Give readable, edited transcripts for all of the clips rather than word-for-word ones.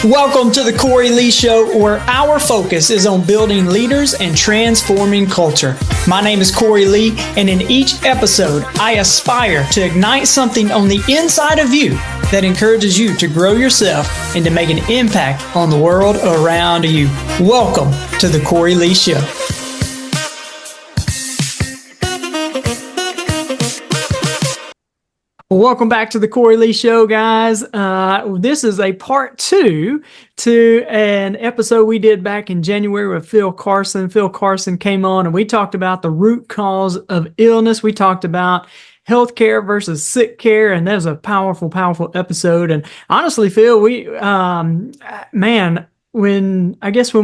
Welcome to the Cory Lee Show, where our focus is on building leaders and transforming culture. My name is Cory Lee, and in each episode, I aspire to ignite something on the inside of you that encourages you to grow yourself and to make an impact on the world around you. Welcome to the Cory Lee Show. Welcome back to the Cory Lee Show, guys. This is a part 2 to an episode we did back in January with Phil Carson. Phil Carson came on and we talked about the root cause of illness. We talked about healthcare versus sick care, and that was a powerful, powerful episode. And honestly, Phil, when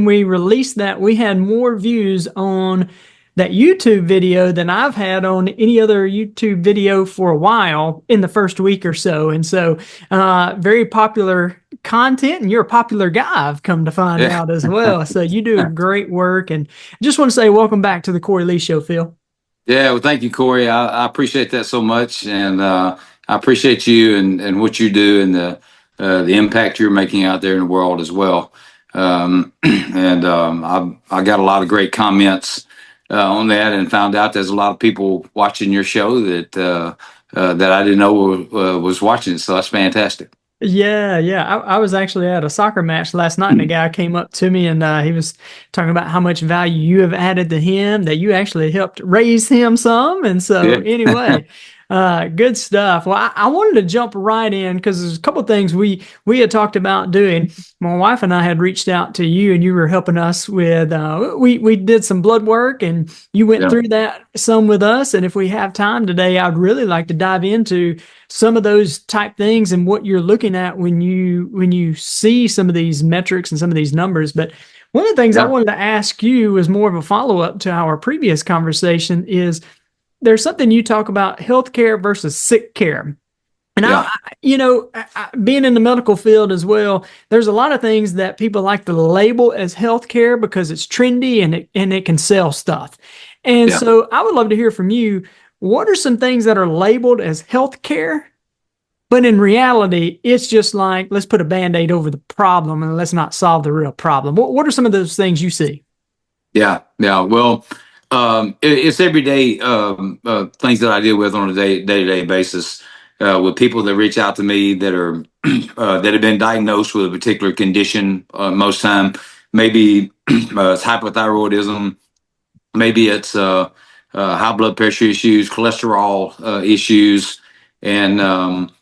we released that, we had more views on that YouTube video than I've had on any other YouTube video for a while in the first week or so. And so very popular content, and you're a popular guy, I've come to find out as well. So you do great work. And I just want to say welcome back to the Cory Lee Show, Phil. Yeah, well, thank you, Cory. I appreciate that so much. And I appreciate you and what you do and the impact you're making out there in the world as well. I got a lot of great comments on that, and found out there's a lot of people watching your show that I didn't know was watching. So that's fantastic. Yeah. I was actually at a soccer match last night, and a guy came up to me and he was talking about how much value you have added to him, that you actually helped raise him some. And so anyway, good stuff. Well, I wanted to jump right in because there's a couple of things we had talked about doing. My wife and I had reached out to you, and you were helping us with, we did some blood work, and you went through that some with us. And if we have time today, I'd really like to dive into some of those type things and what you're looking at when you see some of these metrics and some of these numbers. But one of the things I wanted to ask you was more of a follow-up to our previous conversation is, there's something you talk about, healthcare versus sick care. And I, being in the medical field as well, there's a lot of things that people like to label as healthcare because it's trendy and it can sell stuff. And so I would love to hear from you. What are some things that are labeled as healthcare, but in reality, it's just like, let's put a Band-Aid over the problem and let's not solve the real problem? What are some of those things you see? Yeah. Well, it's everyday things that I deal with on a day-to-day basis with people that reach out to me that are that have been diagnosed with a particular condition. Most time, maybe it's hypothyroidism, maybe it's high blood pressure issues, cholesterol issues, and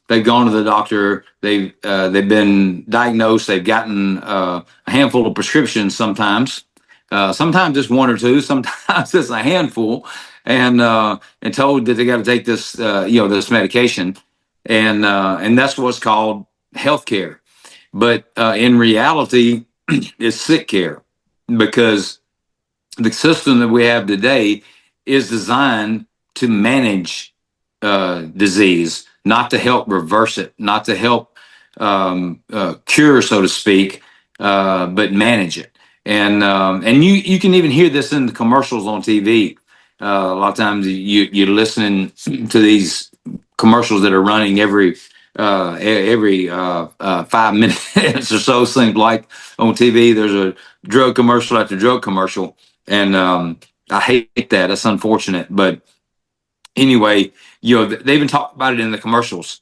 they've gone to the doctor. They've been diagnosed. They've gotten a handful of prescriptions sometimes. Sometimes it's one or two, sometimes it's a handful, and told that they got to take this, this medication, and that's what's called healthcare. But in reality, it's sick care, because the system that we have today is designed to manage disease, not to help reverse it, not to help cure, so to speak, but manage it. And you can even hear this in the commercials on TV. A lot of times you're listening to these commercials that are running every 5 minutes or so. Seems like on TV there's a drug commercial after drug commercial, and I hate that. That's unfortunate. But anyway, they even talk about it in the commercials.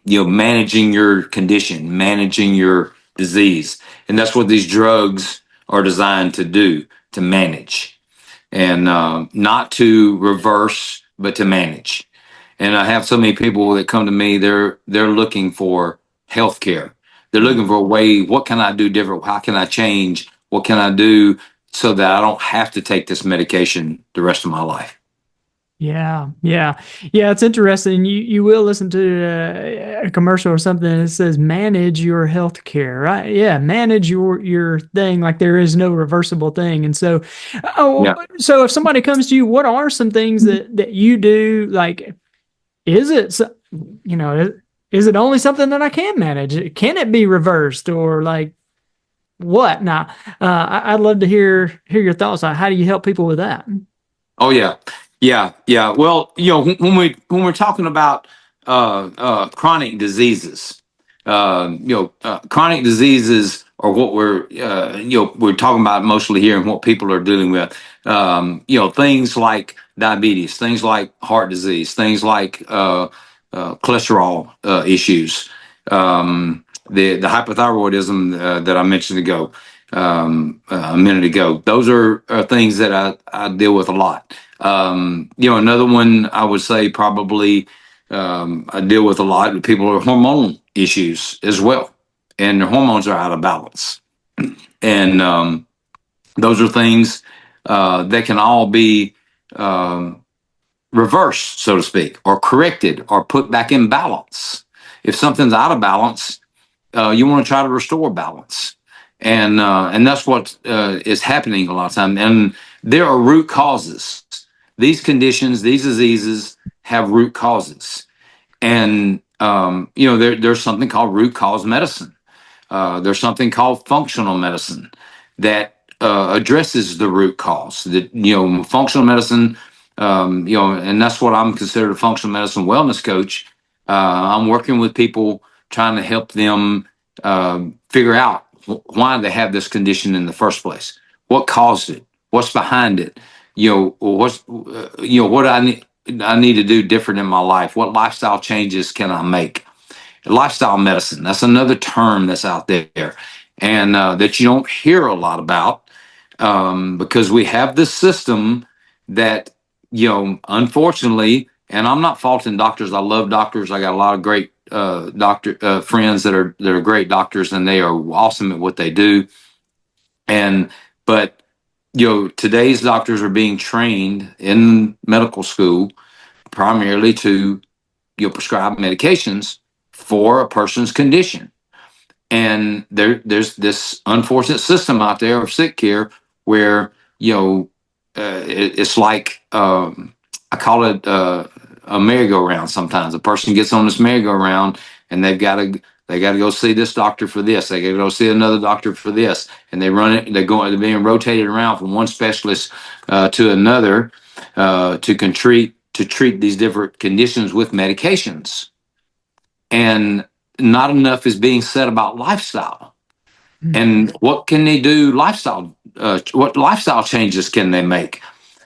Managing your condition, managing your disease, and that's what these drugs are designed to do, to manage, and not to reverse, but to manage. And I have so many people that come to me, they're looking for healthcare. They're looking for a way, what can I do different? How can I change? What can I do so that I don't have to take this medication the rest of my life? Yeah. It's interesting. You will listen to a commercial or something that says manage your health care, right? Yeah, manage your thing, like there is no reversible thing. And so, so if somebody comes to you, what are some things that you do? Like, is it only something that I can manage? Can it be reversed, or like what? Now, I'd love to hear your thoughts on how do you help people with that? Oh yeah. Well, when we're talking about chronic diseases, chronic diseases or what we're talking about mostly here and what people are dealing with. Things like diabetes, things like heart disease, things like cholesterol issues, the hypothyroidism that I mentioned a minute ago. Those are things that I deal with a lot. Another one I would say probably I deal with a lot of people with hormone issues as well, and their hormones are out of balance. And those are things that can all be reversed, so to speak, or corrected or put back in balance. If something's out of balance, you want to try to restore balance. And that's what is happening a lot of time. And there are root causes. These conditions, these diseases have root causes. And, there's something called root cause medicine. There's something called functional medicine that addresses the root cause. That functional medicine, and that's what I'm considered a functional medicine wellness coach. I'm working with people trying to help them figure out why they have this condition in the first place. What caused it? What's behind it? What I need to do different in my life. What lifestyle changes can I make? Lifestyle medicine, that's another term that's out there, and that you don't hear a lot about, because we have this system that, unfortunately, and I'm not faulting doctors. I love doctors. I got a lot of great doctor friends that are great doctors, and they are awesome at what they do. But today's doctors are being trained in medical school primarily to prescribe medications for a person's condition. And there's this unfortunate system out there of Sickcare where it's like I call it a merry-go-round. Sometimes a person gets on this merry-go-round and they got to go see this doctor for this. They got to go see another doctor for this, and they run it. They're being rotated around from one specialist to another to treat these different conditions with medications. And not enough is being said about lifestyle. And what can they do? What lifestyle changes can they make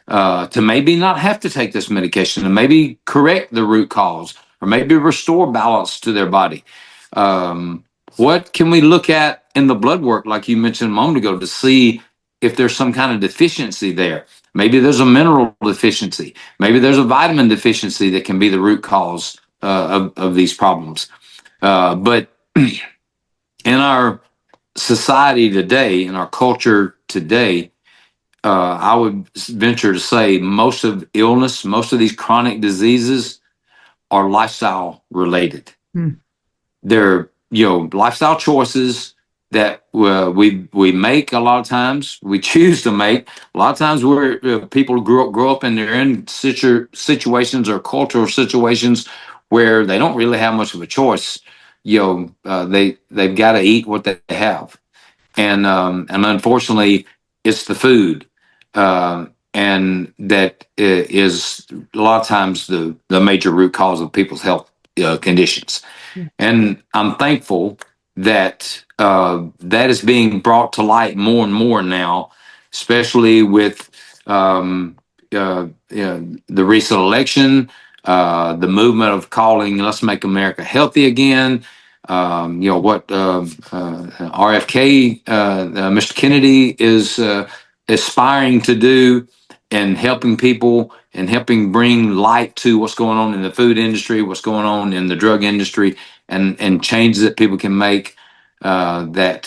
to maybe not have to take this medication, and maybe correct the root cause, or maybe restore balance to their body? What can we look at in the blood work, like you mentioned a moment ago, to see if there's some kind of deficiency there? Maybe there's a mineral deficiency. Maybe there's a vitamin deficiency that can be the root cause of these problems. But in our society today, in our culture today, I would venture to say most of illness, most of these chronic diseases are lifestyle related. They're lifestyle choices that we make a lot of times. We choose to make a lot of times. People grow up and they're in situations or cultural situations where they don't really have much of a choice. They've got to eat what they have, and unfortunately, it's the food, and that is a lot of times the major root cause of people's health conditions. And I'm thankful that that is being brought to light more and more now, especially with the recent election, the movement of calling "Let's Make America Healthy Again." What RFK, Mr. Kennedy, is aspiring to do, and helping people and helping bring light to what's going on in the food industry, what's going on in the drug industry, and changes that people can make that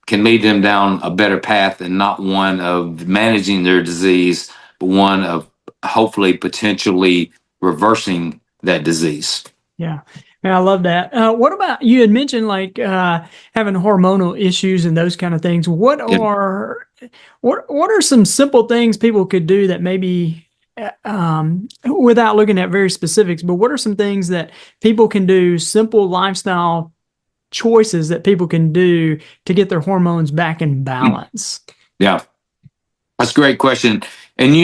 can lead them down a better path, and not one of managing their disease, but one of hopefully potentially reversing that disease. Yeah. I love that. What about, you had mentioned like having hormonal issues and those kind of things. What are some simple things people could do that maybe without looking at very specifics, but what are some things that people can do, simple lifestyle choices that people can do to get their hormones back in balance? Yeah, that's a great question. And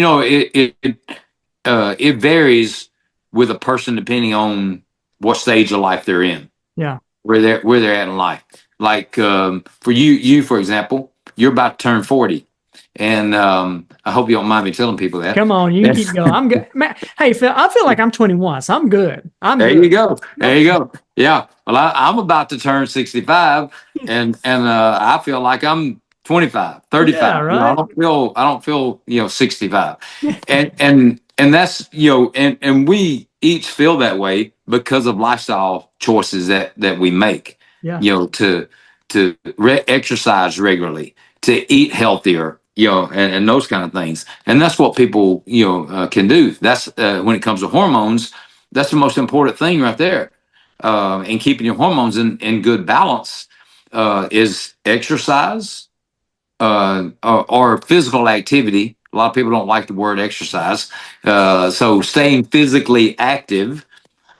it varies with a person depending on what stage of life they're in. Yeah. Where they're at in life. like for you for example, you're about to turn 40, and I hope you don't mind me telling people that. Come on, you can keep going. I'm good. Man, hey, Phil, I feel like I'm 21, so I'm good. I'm There good. you go. There you go. Yeah. Well, I'm about to turn 65, and I feel like I'm 25, Yeah, 35. right. I don't feel 65, and that's and we each feel that way because of lifestyle choices that we make. Yeah. To exercise regularly, to eat healthier, and those kind of things. And that's what people can do. That's when it comes to hormones. That's the most important thing right there. And keeping your hormones in good balance is exercise or physical activity. A lot of people don't like the word exercise. So staying physically active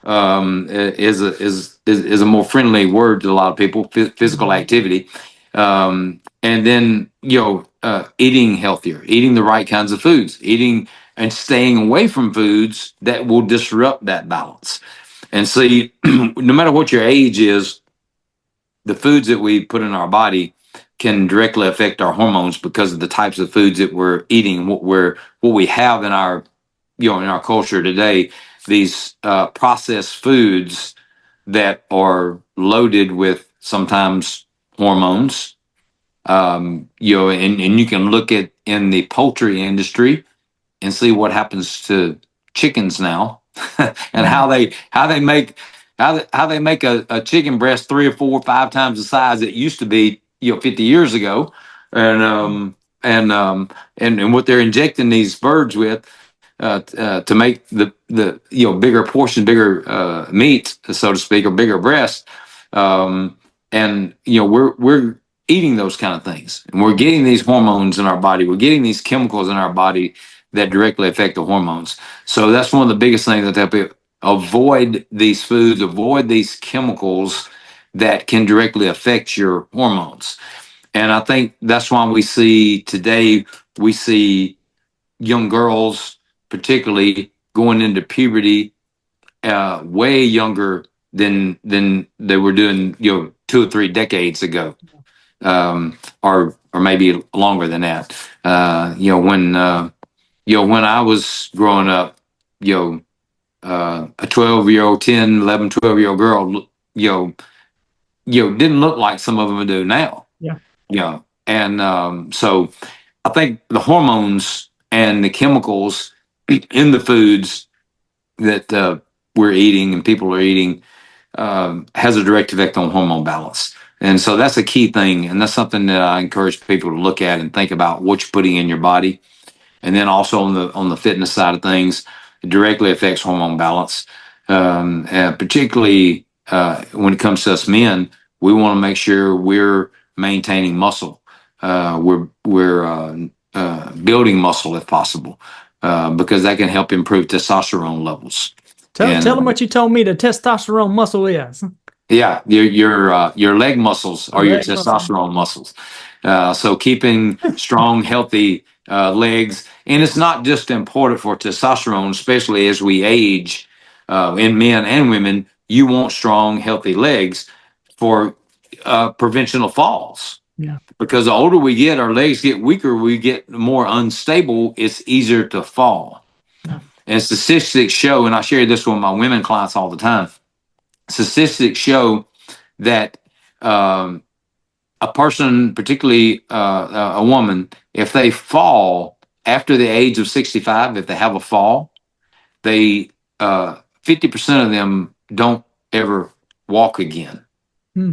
is a more friendly word to a lot of people. Physical activity, and then eating healthier, eating the right kinds of foods, eating and staying away from foods that will disrupt that balance. And see, no matter what your age is, the foods that we put in our body can directly affect our hormones because of the types of foods that we're eating, what we have in our in our culture today. These processed foods that are loaded with sometimes hormones, and you can look at in the poultry industry and see what happens to chickens now, and how they make a chicken breast 3 or 4 or 5 times the size it used to be 50 years ago, and and what they're injecting these birds with to make the bigger portion, bigger meat, so to speak, or bigger breast, and we're eating those kind of things, and we're getting these hormones in our body, we're getting these chemicals in our body that directly affect the hormones. So that's one of the biggest things that help you avoid these foods, avoid these chemicals that can directly affect your hormones. And I think that's why we see young girls, particularly going into puberty, way younger than they were doing, 2 or 3 decades ago, or maybe longer than that. When I was growing up, a 12-year-old, 10, 11, 12-year-old girl, didn't look like some of them do now. Yeah. And so I think the hormones and the chemicals in the foods that we're eating and people are eating has a direct effect on hormone balance. And so that's a key thing. And that's something that I encourage people to look at and think about what you're putting in your body. And then also on the fitness side of things, it directly affects hormone balance. And particularly when it comes to us men, we want to make sure we're maintaining muscle. We're building muscle if possible, because that can help improve testosterone levels. Tell them what you told me the testosterone muscle is. Yeah, your leg muscles are your testosterone muscles. So keeping strong, healthy legs, and it's not just important for testosterone, especially as we age, in men and women. You want strong, healthy legs for prevention of falls. Yeah. Because the older we get, our legs get weaker, we get more unstable. It's easier to fall. Yeah. And statistics show, and I share this with my women clients all the time. Statistics show that a person, particularly a woman, if they fall after the age of 65, if they have a fall, they 50% of them don't ever walk again. Hmm.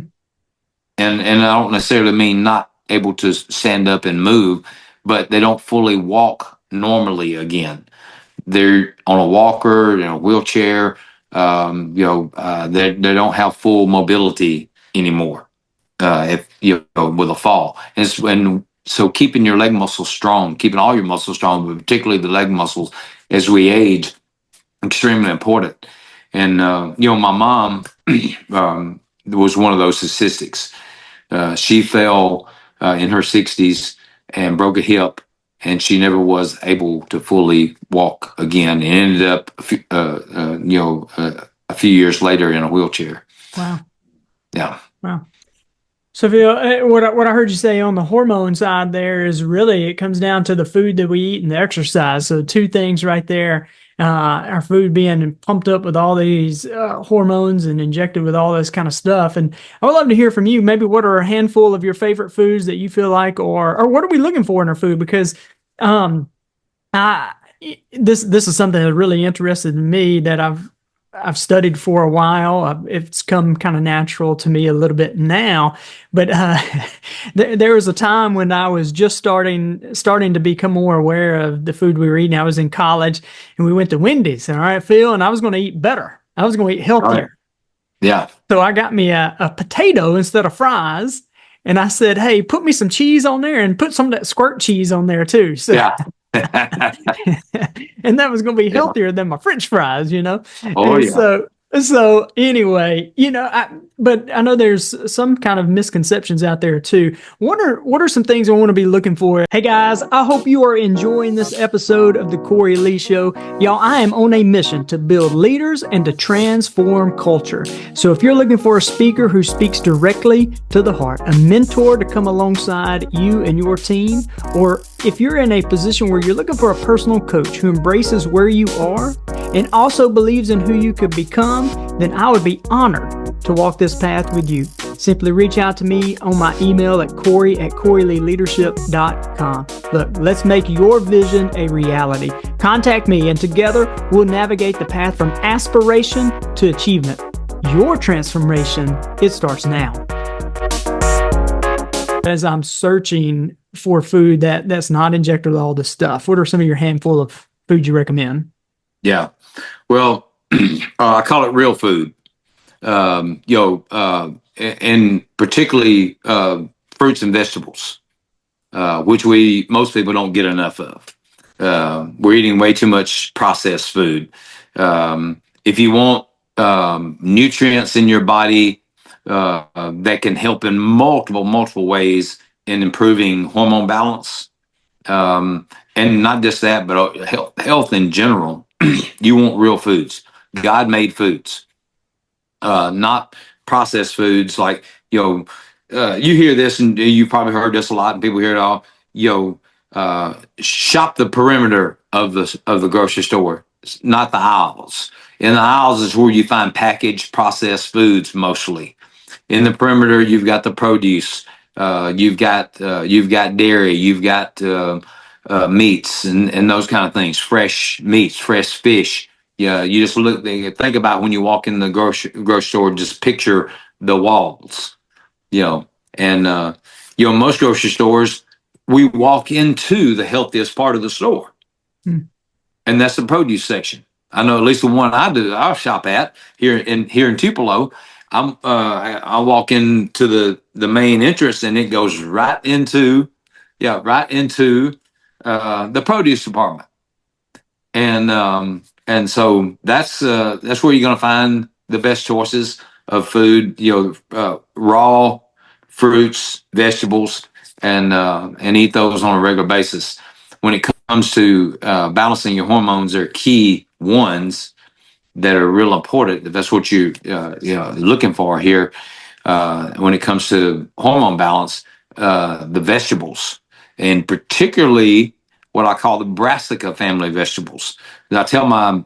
And I don't necessarily mean not able to stand up and move, but they don't fully walk normally again. They're on a walker, in a wheelchair. They don't have full mobility anymore. If with a fall, and so keeping your leg muscles strong, keeping all your muscles strong, but particularly the leg muscles as we age, extremely important. And my mom was one of those statistics. She fell in her 60s and broke a hip, and she never was able to fully walk again, and ended up, a few years later in a wheelchair. Wow. Yeah. Wow. So, Phil, what I heard you say on the hormone side there is really it comes down to the food that we eat and the exercise. So, two things right there. Our food being pumped up with all these hormones and injected with all this kind of stuff. And I would love to hear from you. Maybe what are a handful of your favorite foods that you feel like, or what are we looking for in our food? Because um, I this is something that really interested in me that I've studied for a while. It's come kind of natural to me a little bit now, but there was a time when I was just starting to become more aware of the food we were eating. I was in college, and we went to Wendy's. All right, Phil, and I was going to eat better. I was going to eat healthier. Right. Yeah. So I got me a potato instead of fries, and I said, "Hey, put me some cheese on there, and put some of that squirt cheese on there too." So, Yeah. and that was going to be healthier than my French fries, you know? Oh, And yeah. so anyway, but I know there's some kind of misconceptions out there too. What are some things I want to be looking for? Hey guys, I hope you are enjoying this episode of the Cory Lee Show. Y'all, I am on a mission to build leaders and to transform culture. So if you're looking for a speaker who speaks directly to the heart, a mentor to come alongside you and your team, or if you're in a position where you're looking for a personal coach who embraces where you are and also believes in who you could become, then I would be honored to walk this path with you. Simply reach out to me on my email at Cory@CoryLeeLeadership.com. Look, let's make your vision a reality. Contact me, and together we'll navigate the path from aspiration to achievement. Your transformation, it starts now. As I'm searching for food that's not injected with all this stuff, what are some of your handful of food you recommend? Yeah. Well, I call it real food. And particularly fruits and vegetables, which most people don't get enough of. We're eating way too much processed food. If you want nutrients in your body that can help in multiple ways in improving hormone balance, and not just that, but health in general, you want real foods, God-made foods. Not processed foods like, you hear this, and you've probably heard this a lot, and people hear it all, shop the perimeter of the grocery store, not the aisles. In the aisles is where you find packaged processed foods mostly. In the perimeter, you've got the produce, you've got dairy, you've got meats and those kind of things, fresh meats, fresh fish. Yeah, you just think about when you walk in the grocery store, just picture the walls, and most grocery stores, we walk into the healthiest part of the store, and that's the produce section. I know at least the one I shop at here in Tupelo. I walk into the main entrance, and it goes right into the produce department. And so that's where you're going to find the best choices of food, raw fruits, vegetables, and eat those on a regular basis. When it comes to balancing your hormones, there are key ones that are real important. If that's what you're looking for here, when it comes to hormone balance, the vegetables, and particularly what I call the brassica family vegetables. And I tell my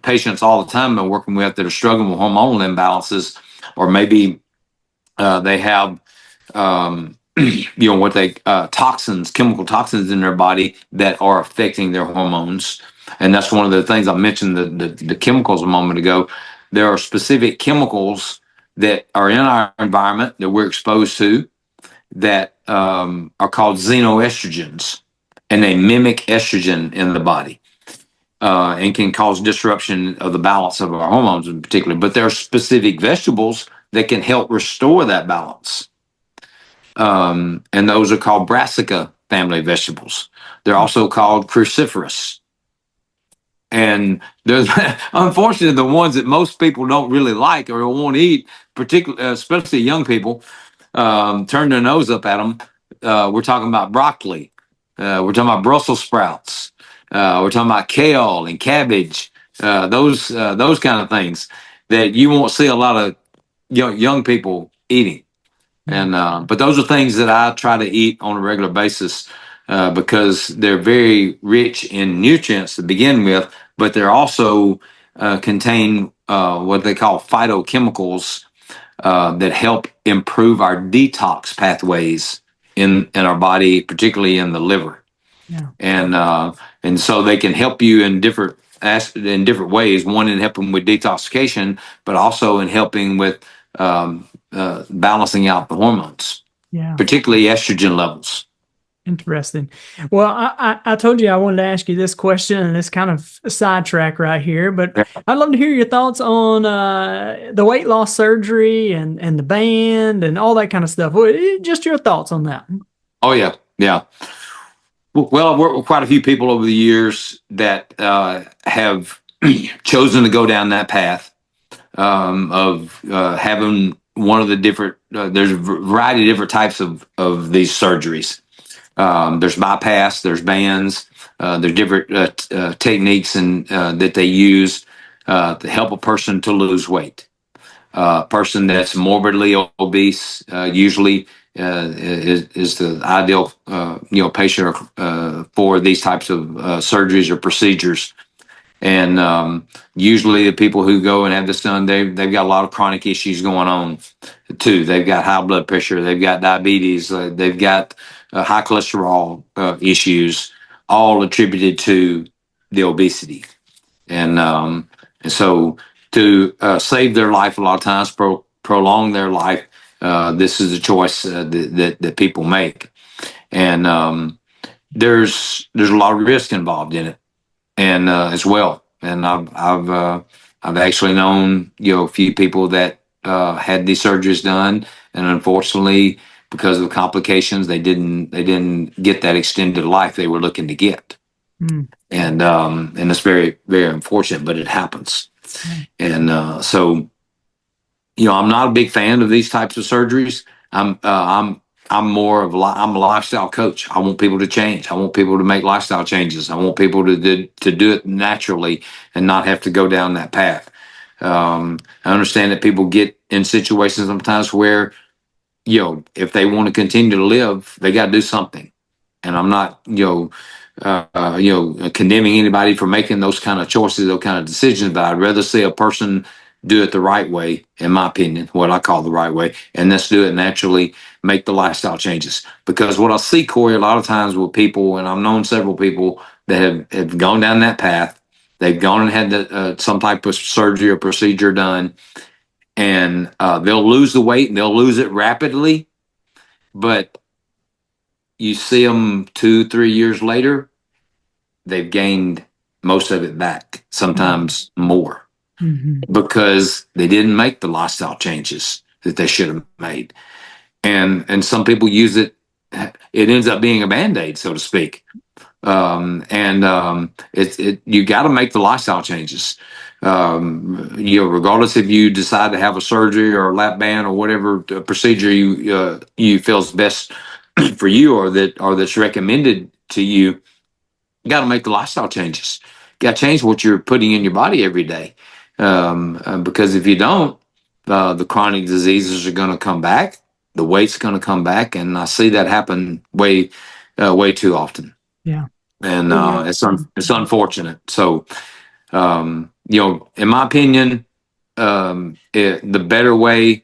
patients all the time I'm working with that are struggling with hormonal imbalances, or maybe they have chemical toxins in their body that are affecting their hormones. And that's one of the things I mentioned, the chemicals a moment ago. There are specific chemicals that are in our environment that we're exposed to that are called xenoestrogens, and they mimic estrogen in the body, and can cause disruption of the balance of our hormones in particular. But there are specific vegetables that can help restore that balance. And those are called brassica family vegetables. They're also called cruciferous. And there's, unfortunately, the ones that most people don't really like or won't eat, particularly, especially young people, turn their nose up at them. We're talking about broccoli. We're talking about Brussels sprouts. We're talking about kale and cabbage. Those kind of things that you won't see a lot of young people eating. Yeah. But those are things that I try to eat on a regular basis because they're very rich in nutrients to begin with, but they're also contain what they call phytochemicals that help improve our detox pathways in our body, particularly in the liver. Yeah. And so they can help you in different ways. One, in helping with detoxification, but also in helping with balancing out the hormones, Yeah. particularly estrogen levels. Interesting. Well, I told you I wanted to ask you this question, and it's kind of a sidetrack right here, but I'd love to hear your thoughts on the weight loss surgery and the band and all that kind of stuff. Just your thoughts on that. Oh yeah, yeah. Well, I've worked with quite a few people over the years that have chosen to go down that path of having one of the different. There's a variety of different types of these surgeries. There's bypass, there's bands, there's different techniques and that they use to help a person to lose weight. A person that's morbidly obese usually is the ideal patient for these types of surgeries or procedures. And usually the people who go and have this done, they've got a lot of chronic issues going on too. They've got high blood pressure, they've got diabetes, they've got high cholesterol issues, all attributed to the obesity. And so to save their life a lot of times, prolong their life, this is a choice that people make. And there's a lot of risk involved in it, and as well. And I've actually known a few people that had these surgeries done, and unfortunately, because of complications, they didn't get that extended life they were looking to get. Mm. And it's very, very unfortunate, but it happens. And so I'm not a big fan of these types of surgeries. I'm more of I'm a lifestyle coach. I want people to change. I want people to make lifestyle changes. I want people to do it naturally and not have to go down that path. I understand that people get in situations sometimes where if they want to continue to live, they got to do something. And I'm not condemning anybody for making those kind of choices, those kind of decisions, but I'd rather see a person do it the right way, in my opinion, what I call the right way, and let's do it naturally, make the lifestyle changes. Because what I see, Cory, a lot of times with people, and I've known several people that have gone down that path, they've gone and had some type of surgery or procedure done, and they'll lose the weight and they'll lose it rapidly, but you see them 2-3 years later, they've gained most of it back, sometimes more. Mm-hmm. Because they didn't make the lifestyle changes that they should have made. And some people use it ends up being a Band-Aid, so to speak. You got to make the lifestyle changes. Regardless if you decide to have a surgery or a lap band or whatever procedure you feel is best for you or that's recommended to you, you got to make the lifestyle changes. You got to change what you're putting in your body every day. Because if you don't, the chronic diseases are going to come back. The weight's going to come back, and I see that happen way too often. Yeah, and it's unfortunate. So, in my opinion, the better way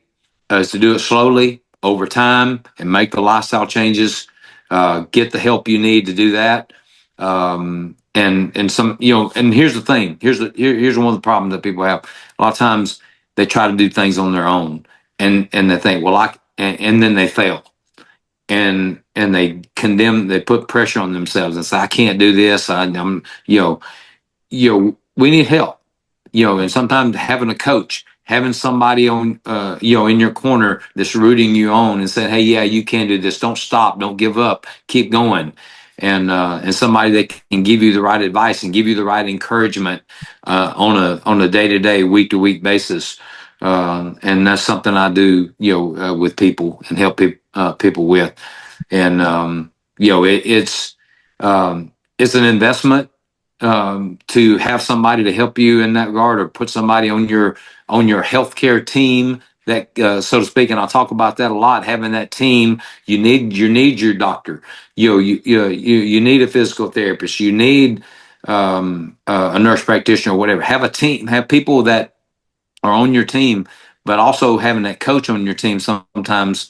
is to do it slowly over time and make the lifestyle changes. Get the help you need to do that. And some, and here's the thing. Here's one of the problems that people have. A lot of times they try to do things on their own, and they think, well, and then they fail, and they condemn. They put pressure on themselves and say, I can't do this. I'm, we need help, and sometimes having a coach, having somebody on, in your corner that's rooting you on and saying, hey, yeah, you can do this. Don't stop. Don't give up. Keep going. And somebody that can give you the right advice and give you the right encouragement on a day-to-day, week-to-week basis. And that's something I do, with people and help people with. And it's an investment to have somebody to help you in that regard, or put somebody on your healthcare team that so to speak, and I talk about that a lot. Having that team, you need your doctor. You need a physical therapist. You need a nurse practitioner or whatever. Have a team. Have people that are on your team, but also having that coach on your team sometimes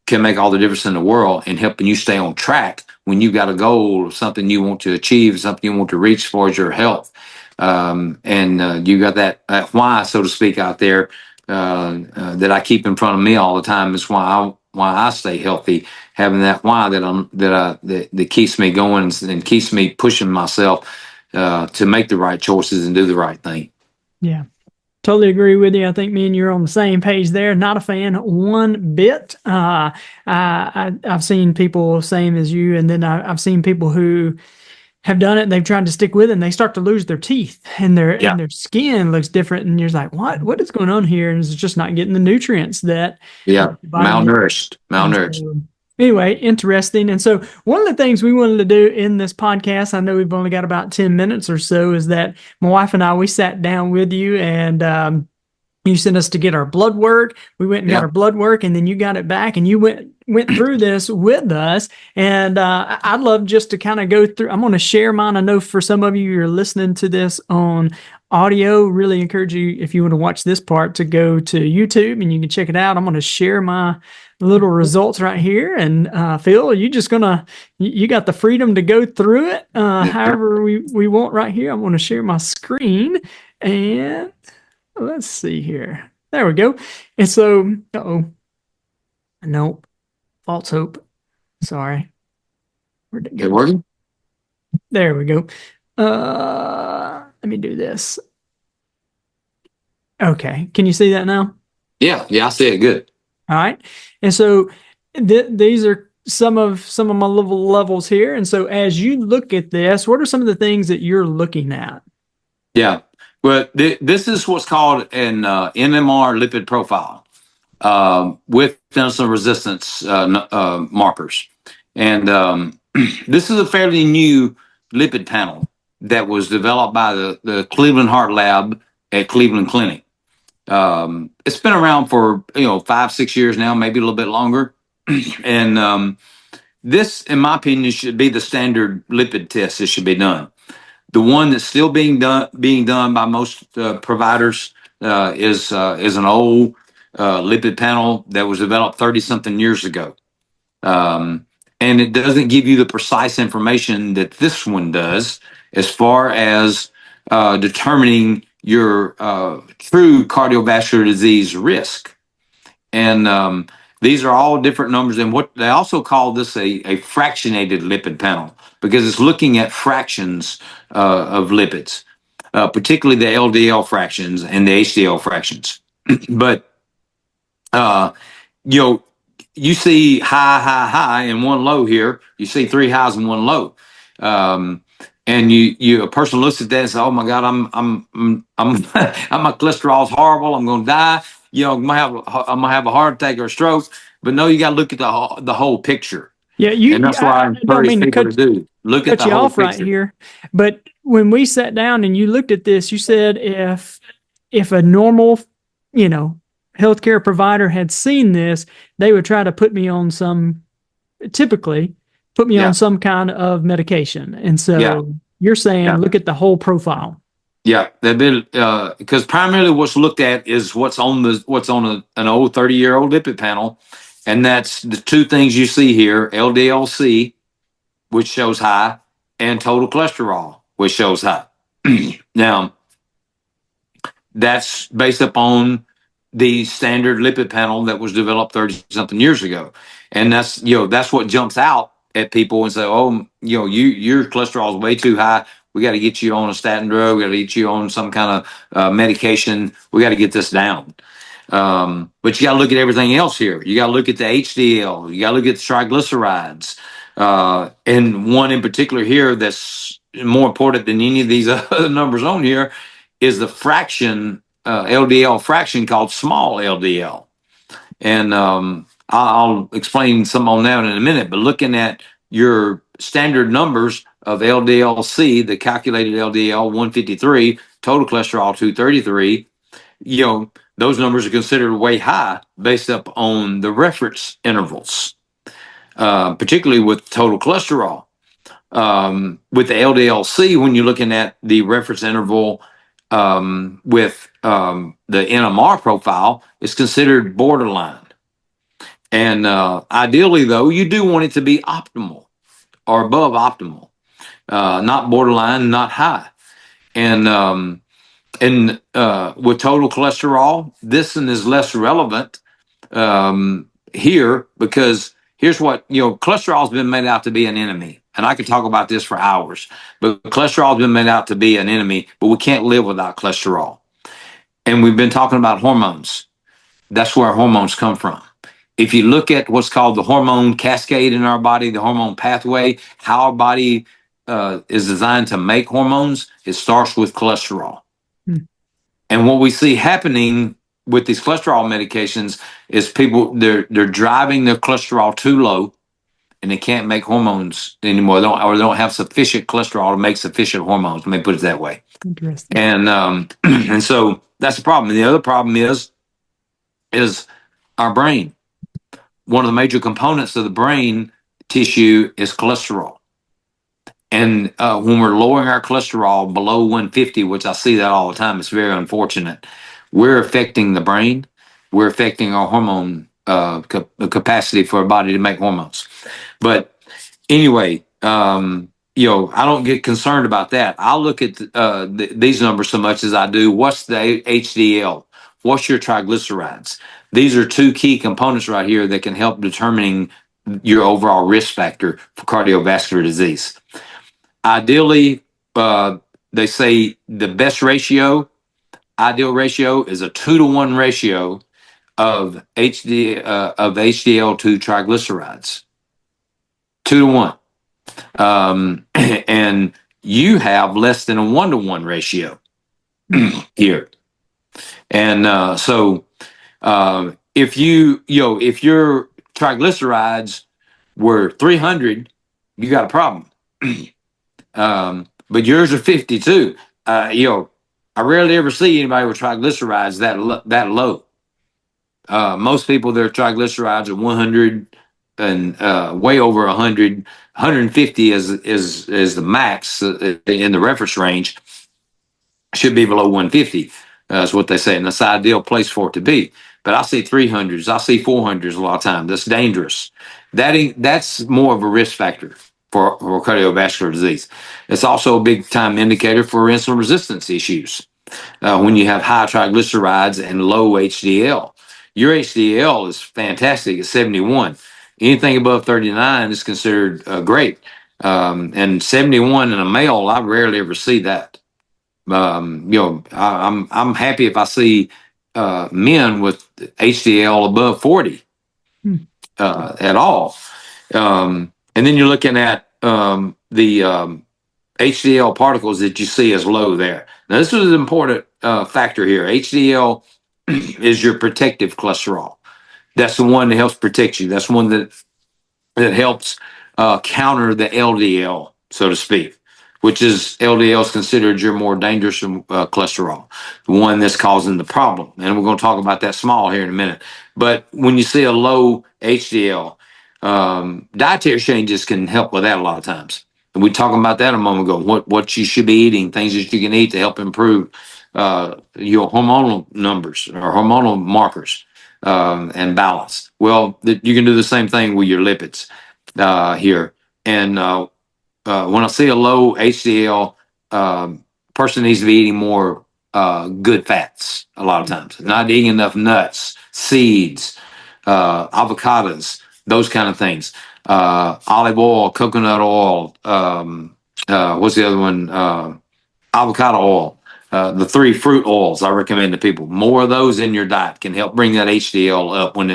can make all the difference in the world in helping you stay on track when you got a goal or something you want to achieve, something you want to reach for is your health. And you got that why, so to speak, out there that I keep in front of me all the time is why I stay healthy. Having that why that keeps me going and keeps me pushing myself to make the right choices and do the right thing. Yeah. Totally agree with you. I think me and you're on the same page there. Not a fan one bit. I've seen people same as you, and then I've seen people who have done it and they've tried to stick with it and they start to lose their teeth and their skin looks different, and you're like, what is going on here? And it's just not getting the nutrients that malnourished. So, anyway, interesting. And so one of the things we wanted to do in this podcast, I know we've only got about 10 minutes or so, is that my wife and I, we sat down with you and you sent us to get our blood work. We went and got our blood work, and then you got it back and you went through this with us. And I'd love just to kind of go through. I'm going to share mine. I know for some of you, you're listening to this on audio. Really encourage you, if you want to watch this part, to go to YouTube and you can check it out. I'm going to share my little results right here. And Phil, you got the freedom to go through it however we want right here. I'm going to share my screen and let's see here. There we go. And so, nope, false hope. Sorry. Where'd it go? Working? There we go. Let me do this. Okay. Can you see that now? Yeah, I see it. Good. All right. And so these are some of my levels here. And so as you look at this, what are some of the things that you're looking at? Yeah. Well, this is what's called an MMR lipid profile with insulin resistance markers. And this is a fairly new lipid panel that was developed by the Cleveland Heart Lab at Cleveland Clinic. It's been around for 5-6 years now, maybe a little bit longer. And this, in my opinion, should be the standard lipid test that should be done. The one that's still being done by most providers is an old lipid panel that was developed 30-something years ago. And it doesn't give you the precise information that this one does as far as determining your true cardiovascular disease risk. And these are all different numbers. And what they also call this a fractionated lipid panel, because it's looking at fractions of lipids, particularly the LDL fractions and the HDL fractions. But, you see high and one low here. You see 3 highs and 1 low. And a person looks at that and says, "Oh my God, my cholesterol's horrible. I'm going to die. I'm gonna have a heart attack or a stroke." But no, you got to look at the whole picture. Yeah, and that's what I encourage people to do. Look at the whole picture. Right here. But when we sat down and you looked at this, you said if a normal, healthcare provider had seen this, they would try to put me on some kind of medication. And so you're saying look at the whole profile. Yeah, because primarily what's looked at is what's on an old 30-year-old lipid panel, and that's the two things you see here: LDL-C, which shows high, and total cholesterol, which shows high. Now, that's based upon the standard lipid panel that was developed 30-something years ago, and that's what jumps out at people and say, "Oh, your cholesterol is way too high. We got to get you on a statin drug. We got to get you on some kind of medication. We got to get this down." But you got to look at everything else here. You got to look at the HDL. You got to look at the triglycerides. And one in particular here that's more important than any of these other numbers on here is the fraction, LDL fraction called small LDL. And I'll explain some on that in a minute. But looking at your standard numbers of LDL-C, the calculated LDL 153, total cholesterol 233, those numbers are considered way high based up on the reference intervals, particularly with total cholesterol. With the LDL-C, when you're looking at the reference interval with the NMR profile, it's considered borderline. And ideally, though, you do want it to be optimal or above optimal, not borderline, not high. And with total cholesterol, this one is less relevant here, because here's what, cholesterol has been made out to be an enemy. And I could talk about this for hours, but cholesterol has been made out to be an enemy, but we can't live without cholesterol. And we've been talking about hormones. That's where hormones come from. If you look at what's called the hormone cascade in our body, the hormone pathway, how our body is designed to make hormones, it starts with cholesterol. And what we see happening with these cholesterol medications is people, they're driving their cholesterol too low, and they can't make hormones anymore. They don't have sufficient cholesterol to make sufficient hormones. Let me put it that way. Interesting. And and so that's the problem. And the other problem is our brain. One of the major components of the brain tissue is cholesterol. And when we're lowering our cholesterol below 150, which I see that all the time, it's very unfortunate. We're affecting the brain. We're affecting our hormone capacity for our body to make hormones. But anyway, I don't get concerned about that. I look at these numbers so much as I do, what's the HDL? What's your triglycerides? These are two key components right here that can help determining your overall risk factor for cardiovascular disease. Ideally, they say the best ideal ratio is a 2-to-1 ratio of HDL to triglycerides. 2-to-1. And you have less than a 1-to-1 ratio here. And so if if your triglycerides were 300, you got a problem. But yours are 52. I rarely ever see anybody with triglycerides that low. Most people, their triglycerides are 100 and way over 100. 150 is the max in the reference range. Should be below 150. That's what they say, and that's the ideal place for it to be. But I see 300s, I see 400s a lot of times. That's dangerous. That's more of a risk factor for cardiovascular disease. It's also a big time indicator for insulin resistance issues. When you have high triglycerides and low HDL, your HDL is fantastic at 71. Anything above 39 is considered great. And 71 in a male, I rarely ever see that. I'm happy if I see men with HDL above 40 at all. And then you're looking at the HDL particles that you see as low there. Now, this is an important factor here. HDL is your protective cholesterol. That's the one that helps protect you. That's one that helps counter the LDL, so to speak, which is LDL is considered your more dangerous cholesterol, the one that's causing the problem. And we're going to talk about that small here in a minute. But when you see a low HDL, dietary changes can help with that a lot of times. And we talked about that a moment ago, what you should be eating, things that you can eat to help improve your hormonal numbers or hormonal markers and balance. Well, you can do the same thing with your lipids here. And when I see a low HDL, person needs to be eating more good fats a lot of times. Not eating enough nuts, seeds, avocados, those kind of things. Olive oil, coconut oil, what's the other one? Avocado oil. The 3 fruit oils I recommend to people. More of those in your diet can help bring that HDL up when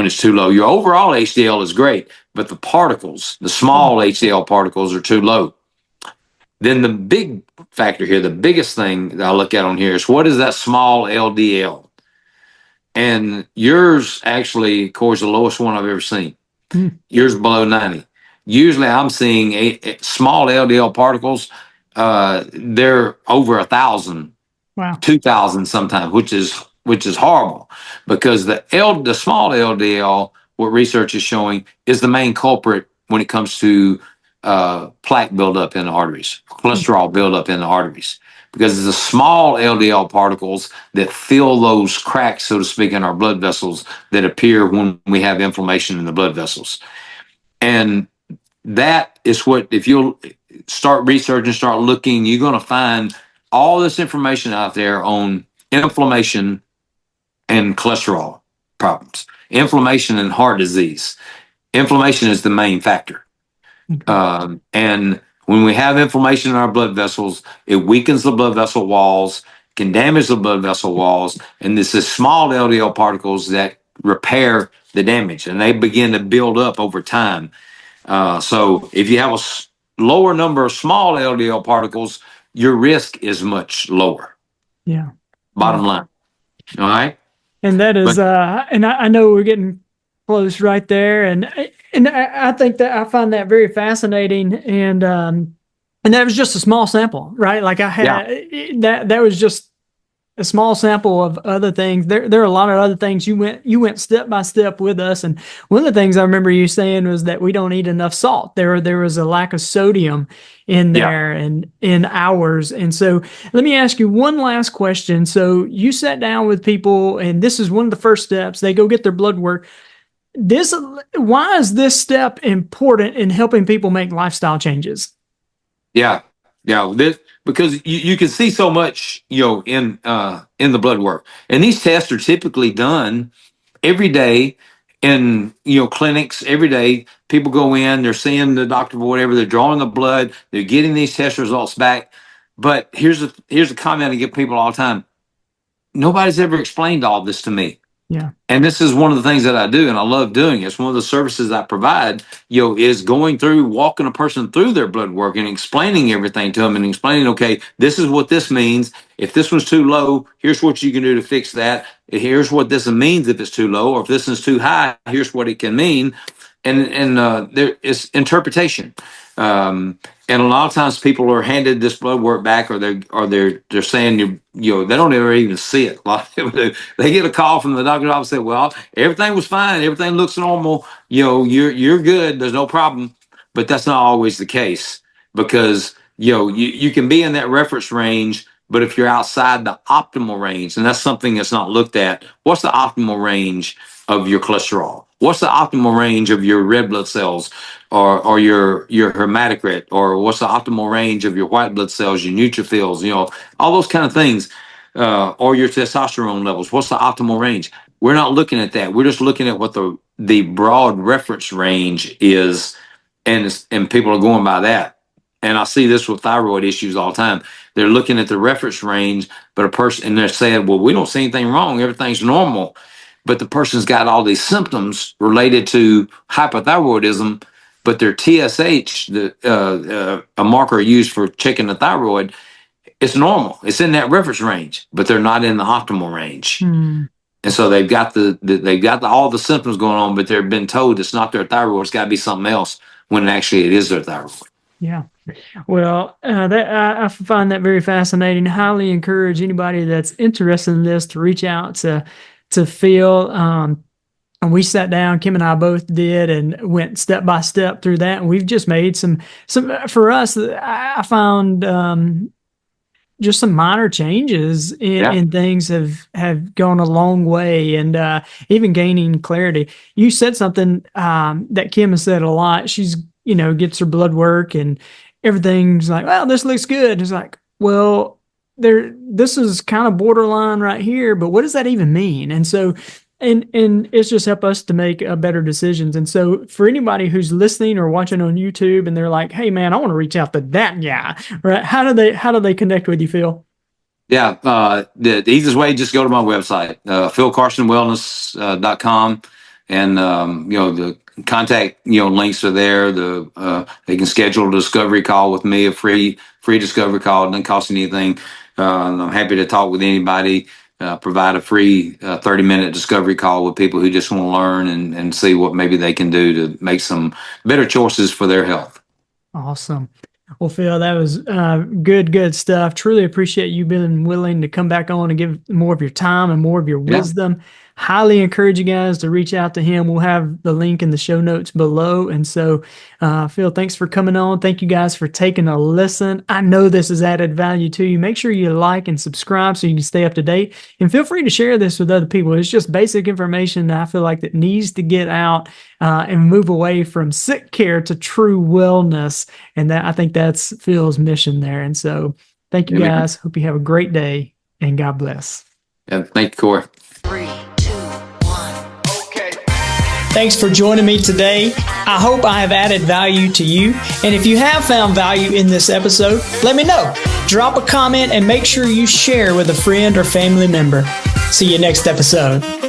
it's too low. Your overall HDL is great, but the particles, the small HDL particles, are too low. Then the big factor here, the biggest thing that I look at on here is what is that small LDL? And yours actually, of course, the lowest one I've ever seen. Yours below 90. Usually I'm seeing a small LDL particles. They're over 1,000, wow, 2,000 sometimes, which which is horrible because the small LDL, what research is showing, is the main culprit when it comes to plaque buildup in the arteries, cholesterol buildup in the arteries, because it's the small LDL particles that fill those cracks, so to speak, in our blood vessels that appear when we have inflammation in the blood vessels. And that is what, if you'll start researching, start looking, you're going to find all this information out there on inflammation and cholesterol problems, inflammation and heart disease. Inflammation is the main factor. And when we have inflammation in our blood vessels, it weakens the blood vessel walls, can damage the blood vessel walls, and this is small LDL particles that repair the damage, and they begin to build up over time. So if you have a lower number of small LDL particles, your risk is much lower. Yeah. Bottom line. All right. And that is, and I know we're getting close right there, and I think that I find that very fascinating, and that was just a small sample, right? Like I had that was just a small sample of other things. There are a lot of other things you went step by step with us, and one of the things I remember you saying was that we don't eat enough salt. There was a lack of sodium in there and in ours. And so let me ask you one last question. So you sat down with people, and this is one of the first steps. They go get their blood work. Why is this step important in helping people make lifestyle changes? Yeah. Because you can see so much, in the blood work, and these tests are typically done every day in clinics. Every day, people go in, they're seeing the doctor or whatever, they're drawing the blood, they're getting these test results back. But here's a comment I give people all the time: nobody's ever explained all this to me. Yeah. And this is one of the things that I do, and I love doing. It's one of the services I provide, is going through, walking a person through their blood work and explaining everything to them and explaining, okay, this is what this means. If this one's too low, here's what you can do to fix that. Here's what this means if it's too low, or if this is too high, here's what it can mean. And there is interpretation. And a lot of times people are handed this blood work back, or they're saying they don't ever even see it. A lot of people they get a call from the doctor's office and say, "Well, everything was fine, everything looks normal. You're good. There's no problem." But that's not always the case, because you can be in that reference range, but if you're outside the optimal range, and that's something that's not looked at. What's the optimal range of your cholesterol? What's the optimal range of your red blood cells, or your hematocrit, or what's the optimal range of your white blood cells, your neutrophils, all those kind of things, or your testosterone levels? What's the optimal range? We're not looking at that. We're just looking at what the broad reference range is, and people are going by that. And I see this with thyroid issues all the time. They're looking at the reference range, but and they're saying, "Well, we don't see anything wrong. Everything's normal." But the person's got all these symptoms related to hypothyroidism, but their TSH, a marker used for checking the thyroid, it's normal. It's in that reference range, but they're not in the optimal range. And so they've got all the symptoms going on, but they've been told it's not their thyroid. It's got to be something else, when actually it is their thyroid. Yeah. Well, I find that very fascinating. Highly encourage anybody that's interested in this to reach out to Phil. And we sat down, Kim and I both did, and went step by step through that. And we've just made some for us, I found just some minor changes in things have gone a long way, and even gaining clarity. You said something that Kim has said a lot. She's gets her blood work and everything's like, well, this looks good. It's like, well, this is kind of borderline right here, but what does that even mean? And so, and it's just help us to make better decisions. And so for anybody who's listening or watching on YouTube and they're like, hey man, I want to reach out to that guy, right? How do they connect with you, Phil? Yeah. The easiest way, just go to my website, philcarsonwellness.com. And, the contact, links are there. They can schedule a discovery call with me, a free discovery call. It doesn't cost anything. I'm happy to talk with anybody, provide a free 30-minute discovery call with people who just want to learn and see what maybe they can do to make some better choices for their health. Awesome. Well, Phil, that was good stuff. Truly appreciate you being willing to come back on and give more of your time and more of your wisdom. Highly encourage you guys to reach out to him. We'll have the link in the show notes below. And so, Phil, thanks for coming on. Thank you guys for taking a listen. I know this has added value to you. Make sure you like and subscribe so you can stay up to date. And feel free to share this with other people. It's just basic information that I feel like that needs to get out and move away from sick care to true wellness. And that I think that's Phil's mission there. And so thank you guys. Hope you have a great day and God bless. Yeah, thank you, Cory. 3, 2, 1. Okay. Thanks for joining me today. I hope I have added value to you. And if you have found value in this episode, let me know. Drop a comment and make sure you share with a friend or family member. See you next episode.